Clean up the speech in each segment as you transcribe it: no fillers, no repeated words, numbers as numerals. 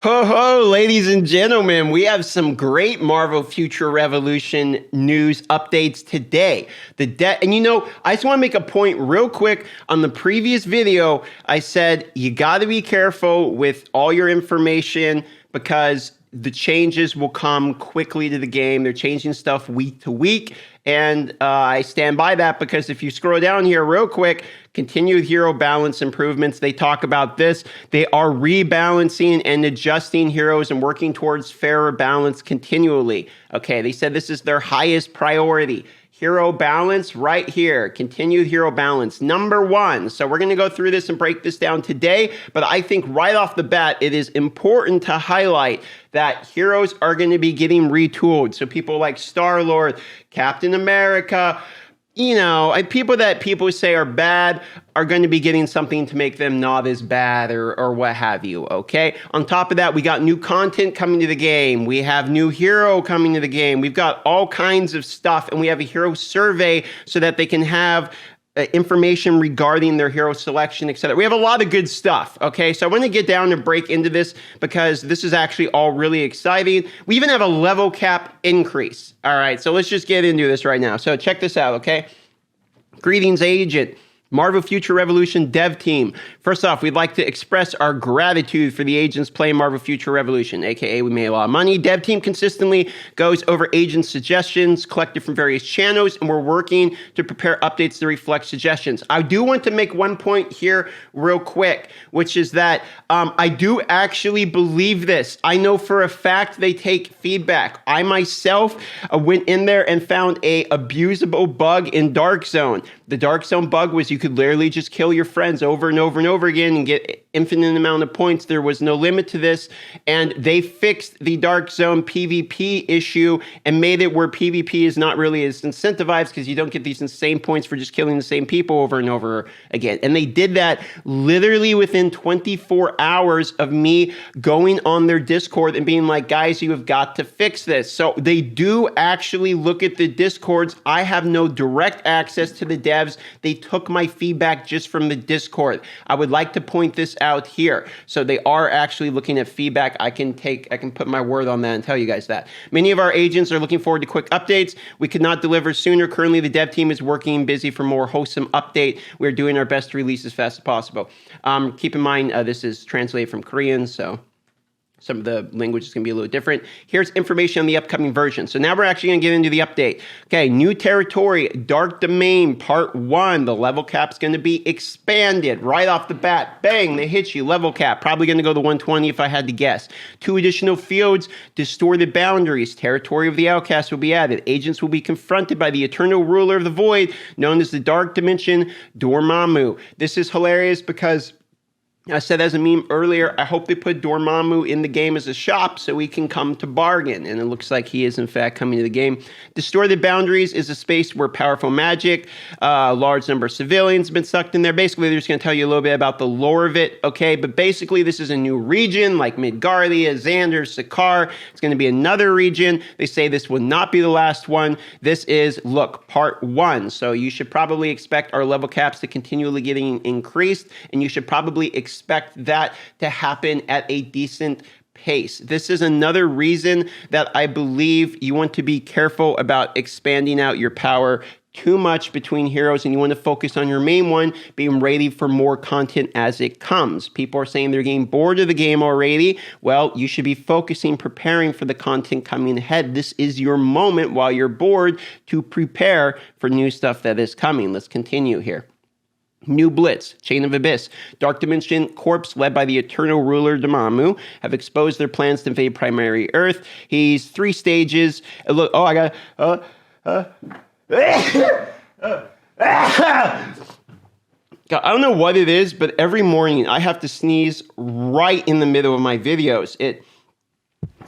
Ho ho, ladies and gentlemen, we have some great Marvel Future Revolution news updates today. And I just want to make a point real quick. On the previous video, I said you got to be careful with all your information because the changes will come quickly to the game. They're changing stuff week to week. And I stand by that because if you scroll down here real quick, continued hero balance improvements, they talk about this. They are rebalancing and adjusting heroes and working towards fairer balance continually. Okay, they said this is their highest priority. Hero balance right here, continued hero balance, number one. So we're going to go through this and break this down today, but I think right off the bat, it is important to highlight that heroes are going to be getting retooled. So people like Star-Lord, Captain America, people that people say are bad are going to be getting something to make them not as bad or what have you, okay? On top of that, we got new content coming to the game. We have new hero coming to the game. We've got all kinds of stuff, and we have a hero survey so that they can have information regarding their hero selection, etc. We have a lot of good stuff, okay? So I want to get down and break into this because this is actually all really exciting. We even have a level cap increase. All right, so let's just get into this right now. So check this out, okay? Greetings, Agent. Marvel Future Revolution dev team. First off, we'd like to express our gratitude for the agents playing Marvel Future Revolution, aka we made a lot of money. Dev team consistently goes over agent suggestions collected from various channels, and we're working to prepare updates to reflect suggestions. I do want to make one point here real quick, which is that I do actually believe this. I know for a fact they take feedback. I myself went in there and found a abusable bug in Dark Zone. The Dark Zone bug was you could literally just kill your friends over and over and over again and get infinite amount of points. There was no limit to this, and they fixed the Dark Zone PvP issue and made it where PvP is not really as incentivized because you don't get these insane points for just killing the same people over and over again. And they did that literally within 24 hours of me going on their Discord and being like, guys, you have got to fix this. So they do actually look at the Discords. I have no direct access to the devs. They took my feedback just from the Discord. I would like to point this out here. So they are actually looking at feedback. I can put my word on that and tell you guys that. Many of our agents are looking forward to quick updates. We could not deliver sooner. Currently, the dev team is working busy for more wholesome update. We're doing our best to release as fast as possible. Keep in mind, this is translated from Korean, so some of the language is going to be a little different. Here's information on the upcoming version. So now we're actually going to get into the update. Okay, new territory, Dark Domain, Part 1. The level cap's going to be expanded right off the bat. Bang, they hit you, level cap. Probably going to go to 120 if I had to guess. 2 additional fields, Distorted Boundaries. Territory of the Outcast will be added. Agents will be confronted by the eternal ruler of the void, known as the Dark Dimension, Dormammu. This is hilarious because I said as a meme earlier, I hope they put Dormammu in the game as a shop so he can come to bargain. And it looks like he is, in fact, coming to the game. Distorted Boundaries is a space where powerful magic, a large number of civilians have been sucked in there. Basically, they're just going to tell you a little bit about the lore of it, okay? But basically, this is a new region like Midgardia, Xander, Sakaar. It's going to be another region. They say this will not be the last one. This is, look, Part 1. So you should probably expect our level caps to continually getting increased, and you should probably expect that to happen at a decent pace. This is another reason that I believe you want to be careful about expanding out your power too much between heroes, and you want to focus on your main one, being ready for more content as it comes. People are saying they're getting bored of the game already. Well, you should be focusing, preparing for the content coming ahead. This is your moment while you're bored to prepare for new stuff that is coming. Let's continue here. New Blitz, Chain of Abyss, Dark Dimension Corps, led by the Eternal Ruler Dormammu, have exposed their plans to invade primary Earth. He's 3 stages. Look, oh, I got, God, I don't know what it is, but every morning I have to sneeze right in the middle of my videos.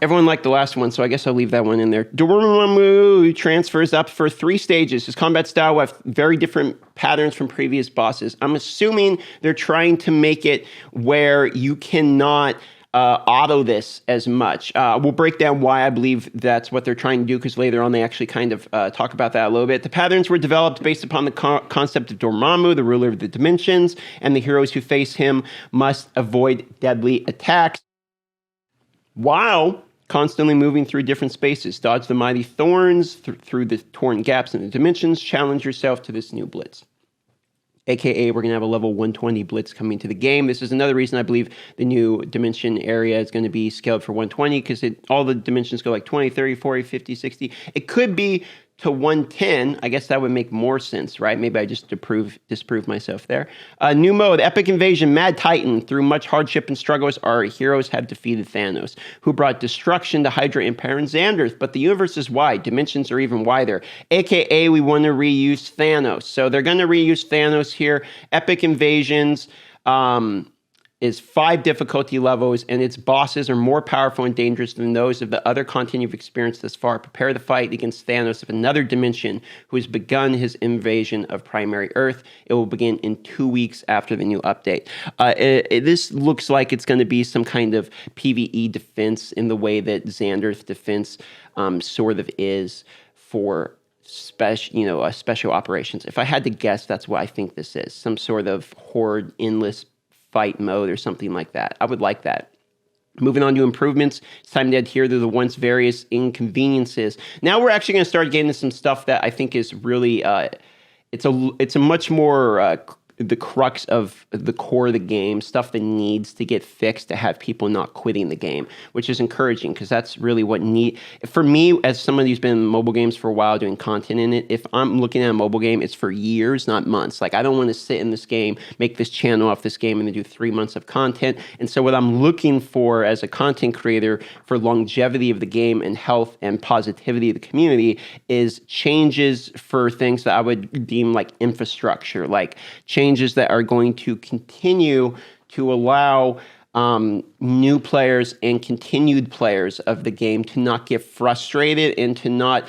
Everyone liked the last one, so I guess I'll leave that one in there. Dormammu transfers up for 3 stages. His combat style will have very different patterns from previous bosses. I'm assuming they're trying to make it where you cannot auto this as much. We'll break down why I believe that's what they're trying to do, because later on they actually kind of talk about that a little bit. The patterns were developed based upon the concept of Dormammu, the ruler of the dimensions, and the heroes who face him must avoid deadly attacks. while constantly moving through different spaces. Dodge the mighty thorns through the torn gaps in the dimensions. Challenge yourself to this new Blitz. AKA, we're going to have a level 120 Blitz coming to the game. This is another reason I believe the new dimension area is going to be scaled for 120, because all the dimensions go like 20, 30, 40, 50, 60. It could be to 110. I guess that would make more sense, right? Maybe I just disprove myself there. New mode, Epic Invasion, Mad Titan. Through much hardship and struggles, our heroes have defeated Thanos, who brought destruction to Hydra Empire and Xanderth. But the universe is wide. Dimensions are even wider. AKA, we want to reuse Thanos. So they're going to reuse Thanos here. Epic Invasions is 5 difficulty levels, and its bosses are more powerful and dangerous than those of the other content you've experienced thus far. Prepare to fight against Thanos of another dimension, who has begun his invasion of primary Earth. It will begin in 2 weeks after the new update. This looks like it's going to be some kind of PVE defense in the way that Xanderth defense sort of is for special operations. If I had to guess, that's what I think this is. Some sort of horde endless fight mode or something like that. I would like that. Moving on to improvements, it's time to adhere to the once various inconveniences. Now we're actually going to start getting into some stuff that I think is really, it's a much more the crux of the core of the game, stuff that needs to get fixed to have people not quitting the game, which is encouraging, because that's really what for me, as someone who's been in mobile games for a while doing content in it, if I'm looking at a mobile game, it's for years, not months. Like, I don't want to sit in this game, make this channel off this game, and then do 3 months of content. And so what I'm looking for as a content creator for longevity of the game and health and positivity of the community is changes for things that I would deem like infrastructure, like changes that are going to continue to allow new players and continued players of the game to not get frustrated and to not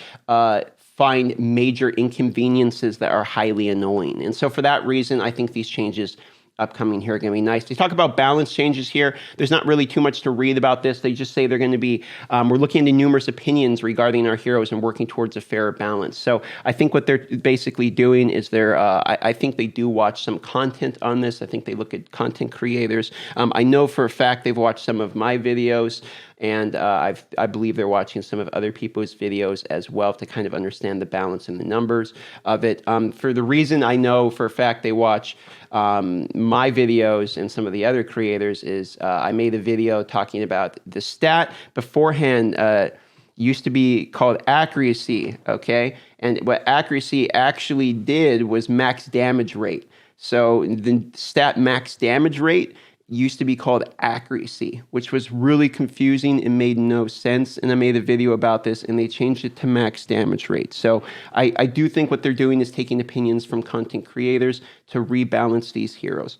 find major inconveniences that are highly annoying. And so for that reason, I think these changes upcoming here are going to be nice. They talk about balance changes here. There's not really too much to read about this. They just say they're going to be, we're looking into numerous opinions regarding our heroes and working towards a fairer balance. So I think what they're basically doing is I think they do watch some content on this. I think they look at content creators. I know for a fact they've watched some of my videos, and I believe they're watching some of other people's videos as well to kind of understand the balance and the numbers of it. For the reason I know for a fact they watch my videos and some of the other creators is I made a video talking about the stat beforehand used to be called accuracy, okay? And what accuracy actually did was max damage rate. So the stat max damage rate used to be called accuracy, which was really confusing and made no sense. And I made a video about this, and they changed it to max damage rate. So I do think what they're doing is taking opinions from content creators to rebalance these heroes.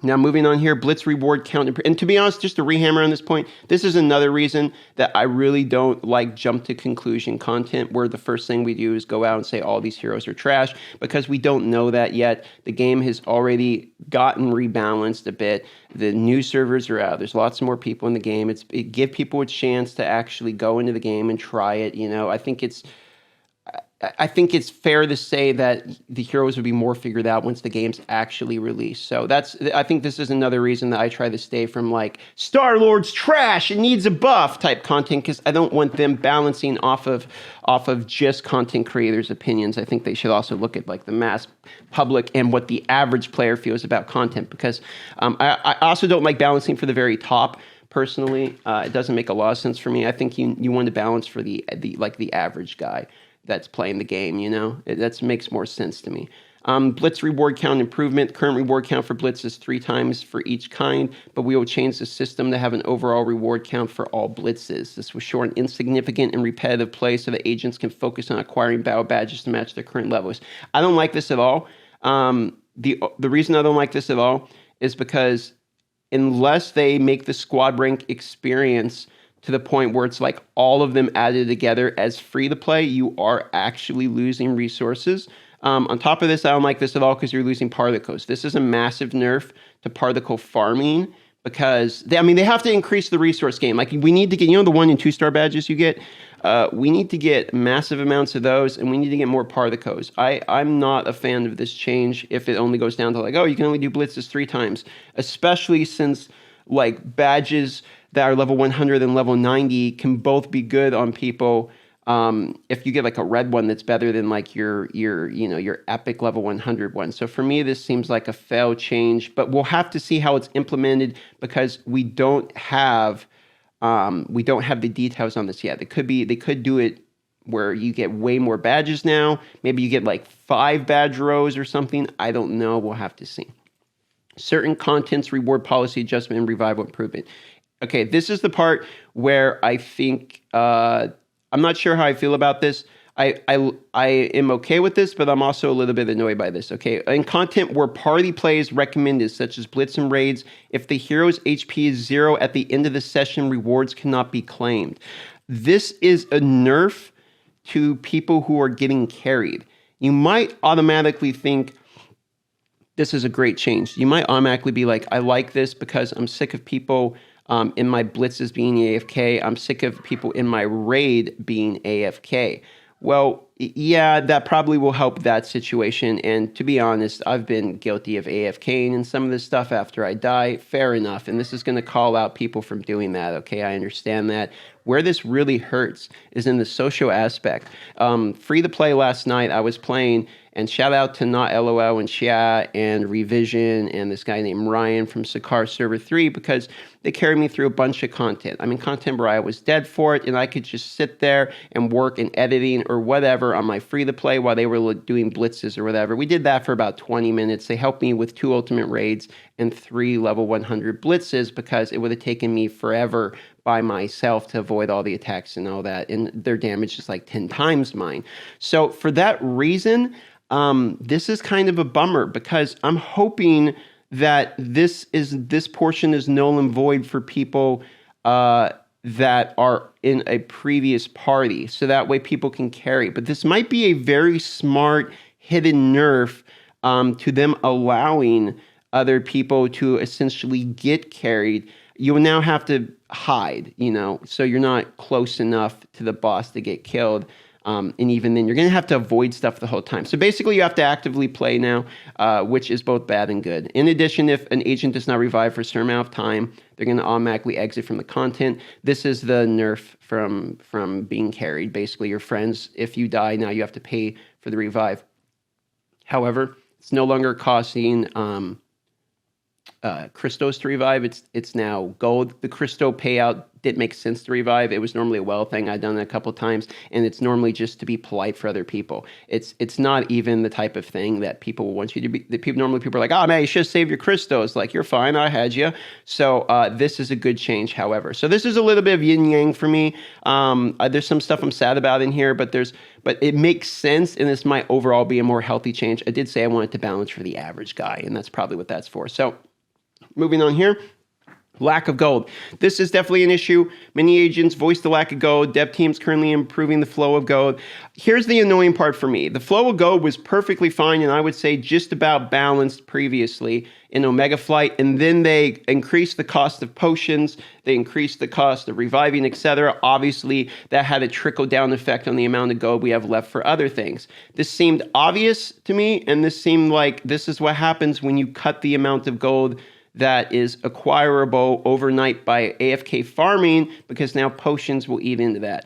Now, moving on here, Blitz reward count. And to be honest, just to rehammer on this point, this is another reason that I really don't like jump to conclusion content where the first thing we do is go out and say all these heroes are trash, because we don't know that yet. The game has already gotten rebalanced a bit. The new servers are out. There's lots more people in the game. It give people a chance to actually go into the game and try it. You know, I think it's fair to say that the heroes would be more figured out once the game's actually released. So I think this is another reason that I try to stay from like Star-Lord's trash, it needs a buff type content, because I don't want them balancing off of just content creators' opinions. I think they should also look at like the mass public and what the average player feels about content, because I also don't like balancing for the very top. Personally, it doesn't make a lot of sense for me. I think you want to balance for the average guy that's playing the game, you know? That makes more sense to me. Blitz reward count improvement. Current reward count for Blitz is 3 times for each kind, but we will change the system to have an overall reward count for all Blitzes. This will shorten insignificant and repetitive play so that agents can focus on acquiring battle badges to match their current levels. I don't like this at all. The reason I don't like this at all is because unless they make the squad rank experience to the point where it's like all of them added together as free to play, you are actually losing resources. On top of this, I don't like this at all because you're losing particles. This is a massive nerf to particle farming, because they have to increase the resource game. Like, we need to get, the 1 and 2 star badges you get, we need to get massive amounts of those, and we need to get more particles. I'm not a fan of this change if it only goes down to like, oh, you can only do blitzes 3 times, especially since like badges that are level 100 and level 90 can both be good on people. If you get like a red one that's better than like your epic level 100 one. So for me, this seems like a fail change, but we'll have to see how it's implemented because we don't have the details on this yet. They could do it where you get way more badges now. Maybe you get like 5 badge rows or something. I don't know. We'll have to see. Certain contents, reward policy adjustment, and revival improvement. Okay, this is the part where I think I'm not sure how I feel about this. I am okay with this, but I'm also a little bit annoyed by this. Okay, in content where party play is recommended, such as Blitz and raids, if the hero's HP is 0 at the end of the session, rewards cannot be claimed. This is a nerf to people who are getting carried. You might automatically think this is a great change. You might automatically be like, I like this because I'm sick of people in my blitzes being AFK. I'm sick of people in my raid being AFK. Well, yeah, that probably will help that situation. And to be honest, I've been guilty of AFKing and some of this stuff after I die. Fair enough. And this is going to call out people from doing that. Okay, I understand that. Where this really hurts is in the social aspect. Free to play last night, I was playing, and shout out to Not LOL and Shia and Revision and this guy named Ryan from Sakar Server 3 because they carried me through a bunch of content. I mean, content where I was dead for it and I could just sit there and work in editing or whatever on my free to play while they were doing blitzes or whatever. We did that for about 20 minutes. They helped me with 2 ultimate raids and 3 level 100 blitzes because it would have taken me forever by myself to avoid all the attacks and all that. And their damage is like 10 times mine. So for that reason, this is kind of a bummer because I'm hoping that this portion is null and void for people that are in a previous party. So that way people can carry. But this might be a very smart hidden nerf to them allowing other people to essentially get carried. You will now have to hide, so you're not close enough to the boss to get killed. And even then, you're going to have to avoid stuff the whole time. So basically, you have to actively play now, which is both bad and good. In addition, if an agent does not revive for a certain amount of time, they're going to automatically exit from the content. This is the nerf from being carried. Basically, your friends, if you die, now you have to pay for the revive. However, it's no longer costing Crystos to revive. It's now gold. The Cristo payout didn't make sense to revive. It was normally a well thing. I've done it a couple of times, and it's normally just to be polite for other people. It's not even the type of thing that people want you to be. People are like, oh man, you should have saved your Cristos. Like, you're fine, I had you. So this is a good change, however. So this is a little bit of yin yang for me. There's some stuff I'm sad about in here, but it makes sense, and this might overall be a more healthy change. I did say I wanted to balance for the average guy, and that's probably what that's for. So moving on here. Lack of gold. This is definitely an issue. Many agents voice the lack of gold. Dev teams currently improving the flow of gold. Here's the annoying part for me. The flow of gold was perfectly fine, and I would say just about balanced previously in Omega Flight, and then they increased the cost of potions, they increased the cost of reviving, etc. Obviously, that had a trickle-down effect on the amount of gold we have left for other things. This seemed obvious to me, and this seemed like this is what happens when you cut the amount of gold that is acquirable overnight by AFK farming, because now potions will eat into that.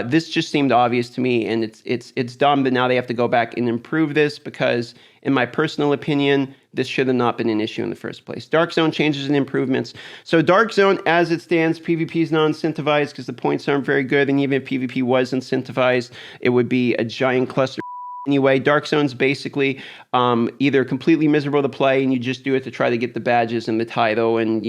This just seemed obvious to me, and it's dumb that now they have to go back and improve this, because in my personal opinion, this should have not been an issue in the first place. Dark Zone changes and improvements. So Dark Zone, as it stands, PvP is not incentivized because the points aren't very good, and even if PvP was incentivized, it would be a giant cluster. Anyway, Dark Zone's basically either completely miserable to play and you just do it to try to get the badges and the title and,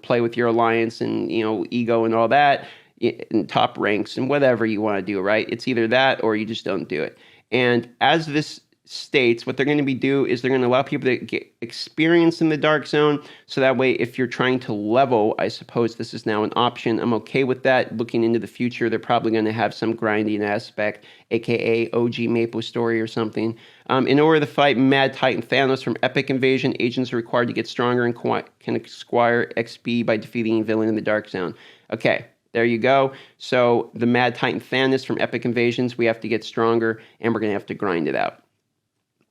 play with your alliance and, ego and all that, and top ranks and whatever you want to do, right? It's either that or you just don't do it. And as this states, what they're going to do is they're going to allow people to get experience in the Dark Zone, so that way if you're trying to level, I suppose this is now an option. I'm okay with that. Looking into the future, they're probably going to have some grinding aspect, aka OG Maple Story or something. In order to fight Mad Titan Thanos from Epic Invasion, agents are required to get stronger and can acquire XP by defeating a villain in the Dark Zone. Okay, there you go. So the Mad Titan Thanos from Epic Invasions, we have to get stronger, and we're going to have to grind it out.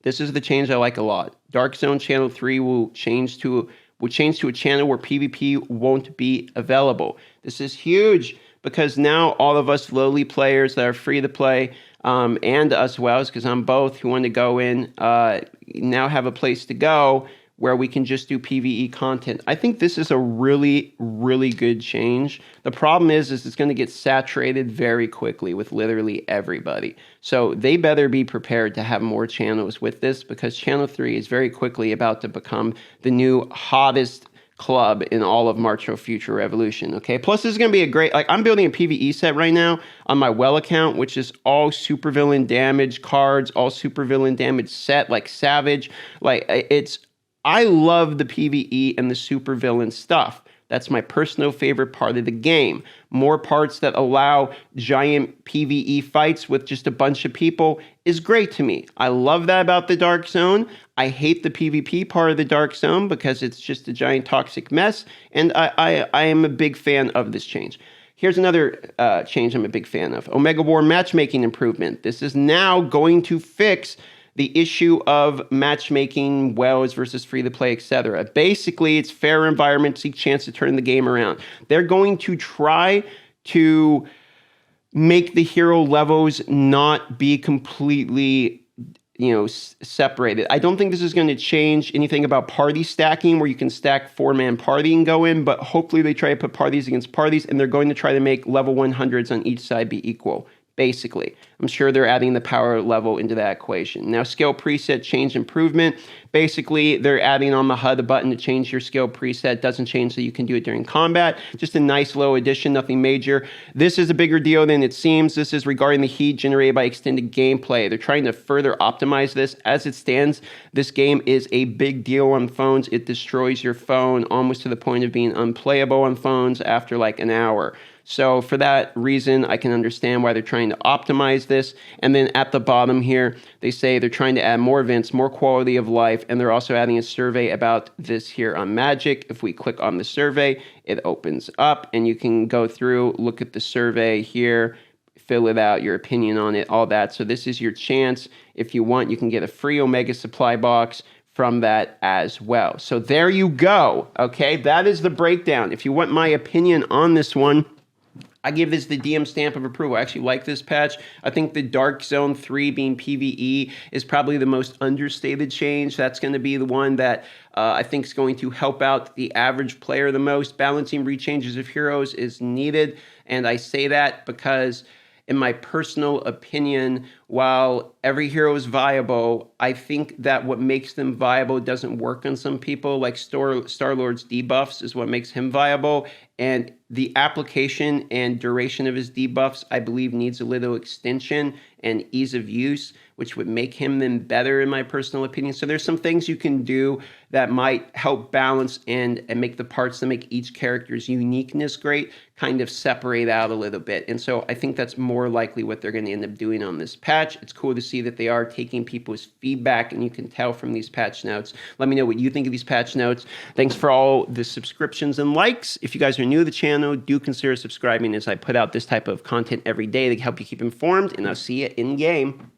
This is the change I like a lot. Dark Zone Channel 3 will change to will change to a channel where PvP won't be available. This is huge because now all of us lowly players that are free to play, and us WoWs, because I'm both, who want to go in, now have a place to go where we can just do PvE content. I think this is a really, really good change. The problem is it's going to get saturated very quickly with literally everybody. So they better be prepared to have more channels with this, because Channel 3 is very quickly about to become the new hottest club in all of March of Future Revolution, okay? Plus, this is going to be a great, like, I'm building a PvE set right now on my Well account, which is all supervillain damage cards, all supervillain damage set, like Savage. Like, I love the PvE and the supervillain stuff. That's my personal favorite part of the game. More parts that allow giant PvE fights with just a bunch of people is great to me. I love that about the Dark Zone. I hate the PvP part of the Dark Zone because it's just a giant toxic mess, and I am a big fan of this change. Here's another change I'm a big fan of. Omega War matchmaking improvement. This is now going to fix the issue of matchmaking, WoWs versus free-to-play, etc. Basically, it's fair environment, seek chance to turn the game around. They're going to try to make the hero levels not be completely, separated. I don't think this is going to change anything about party stacking, where you can stack 4-man party and go in, but hopefully they try to put parties against parties, and they're going to try to make level 100s on each side be equal. Basically, I'm sure they're adding the power level into that equation. Now, skill preset change improvement. Basically, they're adding on the HUD a button to change your skill preset. Doesn't change so you can do it during combat. Just a nice low addition, nothing major. This is a bigger deal than it seems. This is regarding the heat generated by extended gameplay. They're trying to further optimize this. As it stands, this game is a big deal on phones. It destroys your phone almost to the point of being unplayable on phones after like an hour. So for that reason, I can understand why they're trying to optimize this. And then at the bottom here, they say they're trying to add more events, more quality of life, and they're also adding a survey about this here on Magic. If we click on the survey, it opens up and you can go through, look at the survey here, fill it out, your opinion on it, all that. So this is your chance. If you want, you can get a free Omega supply box from that as well. So there you go, okay? That is the breakdown. If you want my opinion on this one, I give this the DM stamp of approval. I actually like this patch. I think the Dark Zone 3 being PvE is probably the most understated change. That's going to be the one that I think is going to help out the average player the most. Balancing rechanges of heroes is needed, and I say that because, in my personal opinion, while every hero is viable, I think that what makes them viable doesn't work on some people. Like Star-Lord's debuffs is what makes him viable, and the application and duration of his debuffs, I believe, needs a little extension and ease of use, which would make him then better, in my personal opinion. So there's some things you can do that might help balance and make the parts that make each character's uniqueness great kind of separate out a little bit. And so I think that's more likely what they're going to end up doing on this patch. It's cool to see that they are taking people's feedback, and you can tell from these patch notes. Let me know what you think of these patch notes. Thanks for all the subscriptions and likes. If you guys are new to the channel, do consider subscribing, as I put out this type of content every day to help you keep informed, and I'll see you in game.